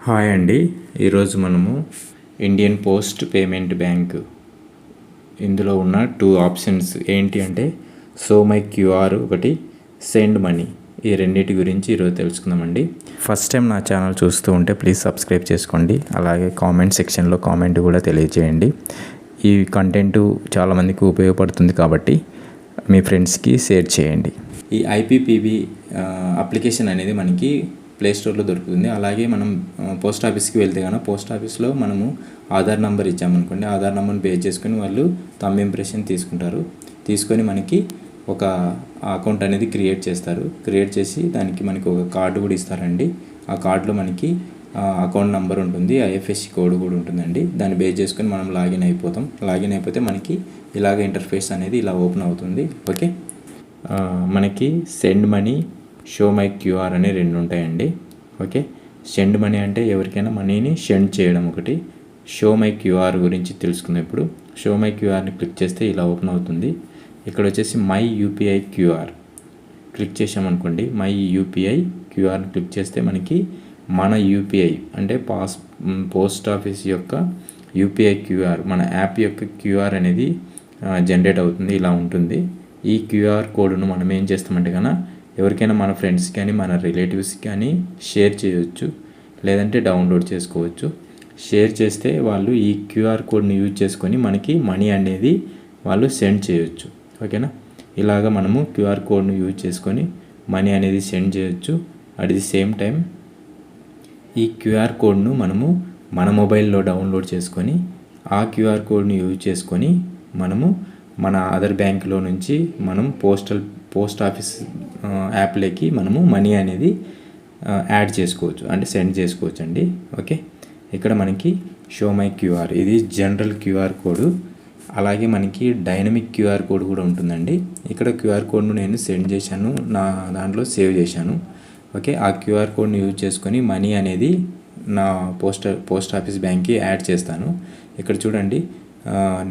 Hi అండి, ఈరోజు మనము ఇండియన్ పోస్ట్ పేమెంట్ బ్యాంక్ ఇందులో ఉన్న 2 ఆప్షన్స్ ఏంటి అంటే షో మై క్యూఆర్ ఒకటి, సెండ్ మనీ, ఈ రెండింటి గురించి ఈరోజు తెలుసుకుందామండి. ఫస్ట్ టైం నా ఛానల్ చూస్తూ ఉంటే ప్లీజ్ సబ్స్క్రైబ్ చేసుకోండి. అలాగే కామెంట్ సెక్షన్లో కామెంట్ కూడా తెలియజేయండి. ఈ కంటెంట్ చాలామందికి ఉపయోగపడుతుంది కాబట్టి మీ ఫ్రెండ్స్కి షేర్ చేయండి. ఈ ఐపీపీబీ అప్లికేషన్ అనేది మనకి ప్లే స్టోర్లో దొరుకుతుంది. అలాగే మనం పోస్ట్ ఆఫీస్కి వెళ్తే కనుక పోస్ట్ ఆఫీస్లో మనము ఆధార్ నెంబర్ ఇచ్చామనుకోండి, ఆధార్ నెంబర్ని బేస్ చేసుకొని వాళ్ళు థంబ్ ఇంప్రెషన్ తీసుకొని మనకి ఒక అకౌంట్ అనేది క్రియేట్ చేస్తారు. క్రియేట్ చేసి దానికి మనకి ఒక కార్డు కూడా ఇస్తారండి. ఆ కార్డులో మనకి అకౌంట్ నెంబర్ ఉంటుంది, ఐఎఫ్ఎస్సి కోడ్ కూడా ఉంటుందండి. దాన్ని బేస్ చేసుకొని మనం లాగిన్ అయిపోతాం. లాగిన్ అయిపోతే మనకి ఇలాగ ఇంటర్ఫేస్ అనేది ఇలా ఓపెన్ అవుతుంది. ఓకే, మనకి send money, show my QR అనే 2 ఉంటాయండి. ఓకే, సెండ్ మనీ అంటే ఎవరికైనా మనీని సెండ్ చేయడం ఒకటి. షో మై క్యూఆర్ గురించి తెలుసుకుందాం. ఇప్పుడు షో మై క్యూఆర్ని క్లిక్ చేస్తే ఇలా ఓపెన్ అవుతుంది. ఇక్కడ వచ్చేసి మై యూపీఐ క్యూఆర్ క్లిక్ చేసామనుకోండి, మై యూపీఐ క్యూఆర్ని క్లిక్ చేస్తే మనకి మన యూపీఐ అంటే పోస్ట్ ఆఫీస్ యొక్క యూపీఐ క్యూఆర్, మన యాప్ యొక్క క్యూఆర్ అనేది జనరేట్ అవుతుంది. ఇలా ఉంటుంది. ఈ క్యూఆర్ కోడ్ను మనం ఏం చేస్తామంటే కన్నా ఎవరికైనా మన ఫ్రెండ్స్ కానీ మన రిలేటివ్స్ కానీ షేర్ చేయవచ్చు, లేదంటే డౌన్లోడ్ చేసుకోవచ్చు. షేర్ చేస్తే వాళ్ళు ఈ క్యూఆర్ కోడ్ని యూజ్ చేసుకొని మనకి మనీ అనేది వాళ్ళు సెండ్ చేయొచ్చు. ఓకేనా, ఇలాగ మనము క్యూఆర్ కోడ్ను యూజ్ చేసుకొని మనీ అనేది సెండ్ చేయొచ్చు. అట్ ది సేమ్ టైం ఈ క్యూఆర్ కోడ్ను మనము మన మొబైల్లో డౌన్లోడ్ చేసుకొని ఆ క్యూఆర్ కోడ్ని యూజ్ చేసుకొని మనము మన అదర్ బ్యాంకులో నుంచి మనం పోస్ట్ ఆఫీస్ యాప్లోకి మనము మనీ అనేది యాడ్ చేసుకోవచ్చు, అంటే సెండ్ చేసుకోవచ్చు అండి. ఓకే, ఇక్కడ మనకి షో మై క్యూఆర్, ఇది జనరల్ క్యూఆర్ కోడ్. అలాగే మనకి డైనమిక్ క్యూఆర్ కోడ్ కూడా ఉంటుందండి. ఇక్కడ క్యూఆర్ కోడ్ను నేను సెండ్ చేశాను, నా దాంట్లో సేవ్ చేశాను. ఓకే, ఆ క్యూఆర్ కోడ్ని యూజ్ చేసుకొని మనీ అనేది నా పోస్ట్ ఆఫీస్ బ్యాంక్కి యాడ్ చేస్తాను. ఇక్కడ చూడండి,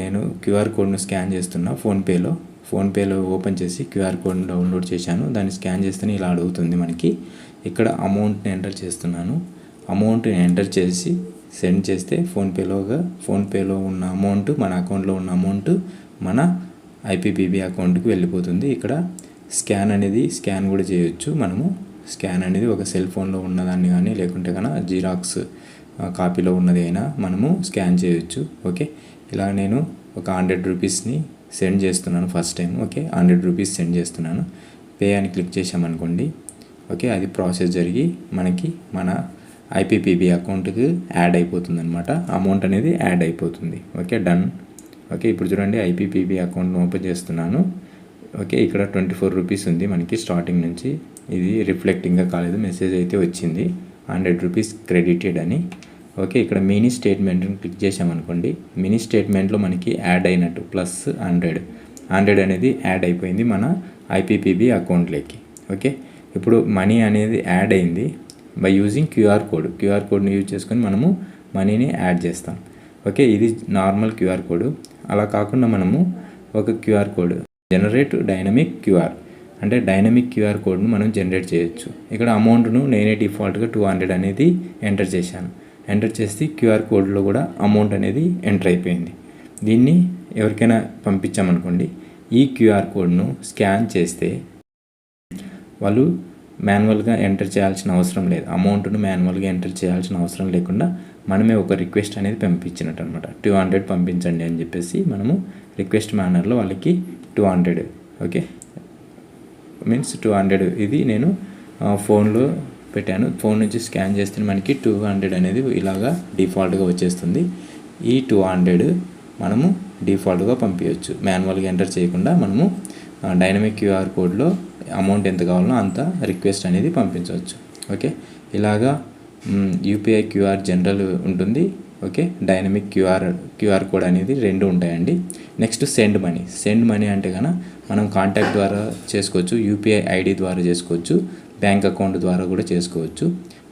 నేను క్యూఆర్ కోడ్ను స్కాన్ చేస్తున్నా ఫోన్పేలో ఓపెన్ చేసి క్యూఆర్ కోడ్ను డౌన్లోడ్ చేశాను. దాన్ని స్కాన్ చేస్తేనే ఇలా అడుగుతుంది మనకి. ఇక్కడ అమౌంట్ని ఎంటర్ చేస్తున్నాను. అమౌంట్ని ఎంటర్ చేసి సెండ్ చేస్తే ఫోన్పేలో ఉన్న అమౌంట్, మన అకౌంట్లో ఉన్న అమౌంట్ మన ఐపీపీబీ అకౌంట్కి వెళ్ళిపోతుంది. ఇక్కడ స్కాన్ కూడా చేయొచ్చు. మనము స్కాన్ అనేది ఒక సెల్ ఫోన్లో ఉన్నదాన్ని కానీ లేకుంటే కన్నా జిరాక్స్ కాపీలో ఉన్నది అయినా మనము స్కాన్ చేయొచ్చు. ఓకే, ఇలా నేను ఒక 100 రూపీస్ని సెండ్ చేస్తున్నాను first time. Okay, 100 rupees send చేస్తున్నాను. పే అని క్లిక్ చేసామనుకోండి. ఓకే, అది ప్రాసెస్ జరిగి మనకి మన ఐపీపీబీ అకౌంట్కి యాడ్ అయిపోతుంది అనమాట. అమౌంట్ అనేది యాడ్ అయిపోతుంది. Okay, done. ఓకే, ఇప్పుడు చూడండి ఐపీపీబీ అకౌంట్ను ఓపెన్ చేస్తున్నాను. ఓకే, ఇక్కడ 24 రూపీస్ ఉంది మనకి స్టార్టింగ్ నుంచి. ఇది రిఫ్లెక్టింగ్గా కాలేదు, మెసేజ్ అయితే వచ్చింది 100 రూపీస్ క్రెడిటెడ్ అని. ఓకే, ఇక్కడ మినీ స్టేట్మెంట్ని క్లిక్ చేసామనుకోండి. మినీ స్టేట్మెంట్లో మనకి యాడ్ అయినట్టు ప్లస్ 100 అనేది యాడ్ అయిపోయింది మన ఐపీపీబీ అకౌంట్లోకి. ఓకే, ఇప్పుడు మనీ అనేది యాడ్ అయింది బై యూజింగ్ క్యూఆర్ కోడ్ని యూజ్ చేసుకొని మనము మనీని యాడ్ చేస్తాం. ఓకే, ఇది నార్మల్ క్యూఆర్ కోడ్. అలా కాకుండా మనము ఒక QR code generate dynamic QR, అంటే డైనమిక్ క్యూఆర్ కోడ్ను మనం జనరేట్ చేయొచ్చు. ఇక్కడ అమౌంట్ను నేనే డిఫాల్ట్గా 200 అనేది ఎంటర్ చేశాను. ఎంటర్ చేసి క్యూఆర్ కోడ్లో కూడా అమౌంట్ అనేది ఎంటర్ అయిపోయింది. దీన్ని ఎవరికైనా పంపించామనుకోండి, ఈ క్యూఆర్ కోడ్ను స్కాన్ చేస్తే వాళ్ళు మాన్యువల్గా ఎంటర్ చేయాల్సిన అవసరం లేదు. అమౌంట్ను మాన్యువల్గా ఎంటర్ చేయాల్సిన అవసరం లేకుండా మనమే ఒక రిక్వెస్ట్ అనేది పంపించినట్టు అనమాట. 200 పంపించండి అని చెప్పేసి మనము రిక్వెస్ట్ మేనర్లో వాళ్ళకి 200, ఓకే మీన్స్ 200 ఇది నేను ఫోన్లో పెట్టాను. ఫోన్ నుంచి స్కాన్ చేస్తే మనకి 200 అనేది ఇలాగా డిఫాల్ట్గా వచ్చేస్తుంది. ఈ 200 మనము డిఫాల్ట్గా పంపించవచ్చు. మాన్యువల్గా ఎంటర్ చేయకుండా మనము డైనమిక్ క్యూఆర్ కోడ్లో అమౌంట్ ఎంత కావాలో అంత రిక్వెస్ట్ అనేది పంపించవచ్చు. ఓకే, ఇలాగా యూపీఐ క్యూఆర్ జనరల్ ఉంటుంది. ఓకే, డైనమిక్ క్యూఆర్ కోడ్ అనేది 2 ఉంటాయండి. నెక్స్ట్ సెండ్ మనీ అంటే కన్నా మనం కాంటాక్ట్ ద్వారా చేసుకోవచ్చు, యూపీఐ ఐడి ద్వారా చేసుకోవచ్చు, బ్యాంక్ అకౌంట్ ద్వారా కూడా చేసుకోవచ్చు.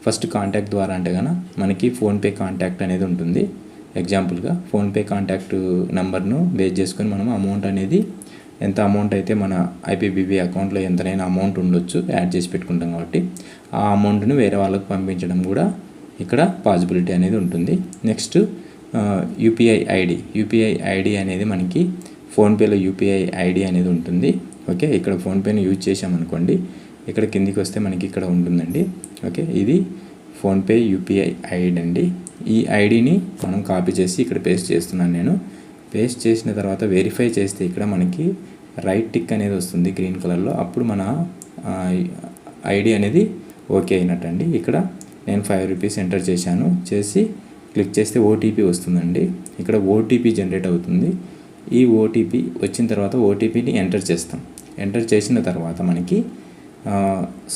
ఫస్ట్ కాంటాక్ట్ ద్వారా అంటే కన్నా మనకి ఫోన్పే కాంటాక్ట్ అనేది ఉంటుంది. ఎగ్జాంపుల్గా ఫోన్పే కాంటాక్ట్ నెంబర్ను బేస్ చేసుకొని మనం అమౌంట్ అనేది ఎంత అమౌంట్ అయితే మన ఐపీబీబీ అకౌంట్లో ఎంతైనా అమౌంట్ ఉండొచ్చు, యాడ్ చేసి పెట్టుకుంటాం కాబట్టి ఆ అమౌంట్ని వేరే వాళ్ళకి పంపించడం కూడా ఇక్కడ పాసిబిలిటీ అనేది ఉంటుంది. నెక్స్ట్ యూపీఐ ఐడి అనేది మనకి ఫోన్పేలో యూపీఐ ఐడి అనేది ఉంటుంది. ఓకే, ఇక్కడ ఫోన్పేని యూజ్ చేసామనుకోండి, ఇక్కడ కిందికి వస్తే మనకి ఇక్కడ ఉంటుందండి. ఓకే, ఇది ఫోన్పే యూపీఐ ఐడి అండి. ఈ ఐడిని మనం కాపీ చేసి ఇక్కడ పేస్ట్ చేస్తున్నాను నేను. పేస్ట్ చేసిన తర్వాత వెరిఫై చేస్తే ఇక్కడ మనకి రైట్ టిక్ అనేది వస్తుంది గ్రీన్ కలర్లో. అప్పుడు మన ఐడి అనేది ఓకే అయినట్టండి. ఇక్కడ నేను 5 రూపీస్ ఎంటర్ చేశాను. చేసి క్లిక్ చేస్తే ఓటీపీ వస్తుందండి. ఇక్కడ ఓటీపీ జనరేట్ అవుతుంది. ఈ ఓటీపీ వచ్చిన తర్వాత ఓటీపీని ఎంటర్ చేస్తాం. ఎంటర్ చేసిన తర్వాత మనకి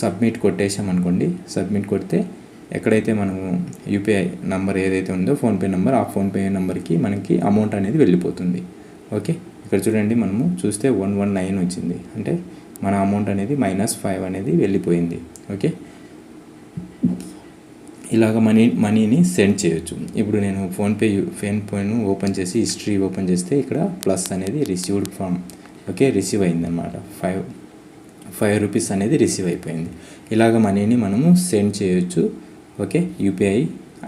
సబ్మిట్ కొట్టేసామనుకోండి. సబ్మిట్ కొడితే ఎక్కడైతే మనము యూపీఐ నెంబర్ ఏదైతే ఉందో ఫోన్పే నెంబర్, ఆ ఫోన్పే నెంబర్కి మనకి అమౌంట్ అనేది వెళ్ళిపోతుంది. ఓకే, ఇక్కడ చూడండి, మనము చూస్తే 119 వచ్చింది. అంటే మన అమౌంట్ అనేది -5 అనేది వెళ్ళిపోయింది. ఓకే, ఇలాగ మనీని సెండ్ చేయొచ్చు. ఇప్పుడు నేను ఫోన్పేను ఓపెన్ చేసి హిస్టరీ ఓపెన్ చేస్తే ఇక్కడ ప్లస్ అనేది రిసీవ్డ్ ఫ్రమ్, ఓకే, రిసీవ్ అయిందన్నమాట. 5 రూపీస్ అనేది రిసీవ్ అయిపోయింది. ఇలాగ మనీని మనము సెండ్ చేయొచ్చు. ఓకే, యూపీఐ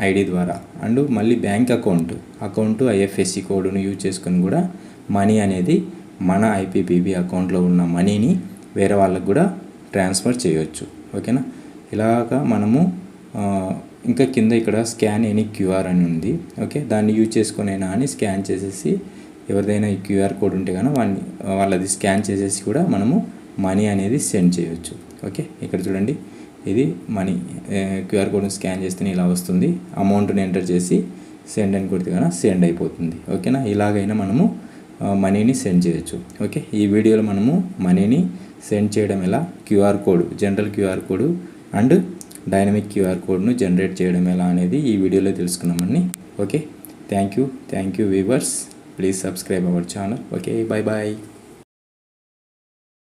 ఐడి ద్వారా. అండ్ మళ్ళీ బ్యాంక్ అకౌంట్ ఐఎఫ్ఎస్సి కోడ్ను యూజ్ చేసుకొని కూడా మనీ అనేది మన ఐపీపీబీ అకౌంట్లో ఉన్న మనీని వేరే వాళ్ళకు కూడా ట్రాన్స్ఫర్ చేయొచ్చు. ఓకేనా, ఇలాగా మనము ఇంకా కింద ఇక్కడ స్కాన్ ఎనీ క్యూఆర్ అని ఉంది. ఓకే, దాన్ని యూజ్ చేసుకునేనా అని స్కాన్ చేసేసి ఎవరిదైనా ఈ క్యూఆర్ కోడ్ ఉంటే కానీ వాళ్ళది స్కాన్ చేసేసి కూడా మనము మనీ అనేది సెండ్ చేయొచ్చు. ఓకే, ఇక్కడ చూడండి, ఇది మనీ క్యూఆర్ కోడ్ని స్కాన్ చేస్తే ఇలా వస్తుంది. అమౌంట్ని ఎంటర్ చేసి సెండ్ అని కొడితే కానీ సెండ్ అయిపోతుంది. ఓకేనా, ఇలాగైనా మనము మనీని సెండ్ చేయొచ్చు. ఓకే, ఈ వీడియోలో మనము మనీని సెండ్ చేయడం ఎలా, general QR code and dynamic QR కోడ్ను జనరేట్ చేయడం ఎలా అనేది ఈ వీడియోలో తెలుసుకున్నామండి. Okay, thank you viewers. Please subscribe our channel. Okay, bye.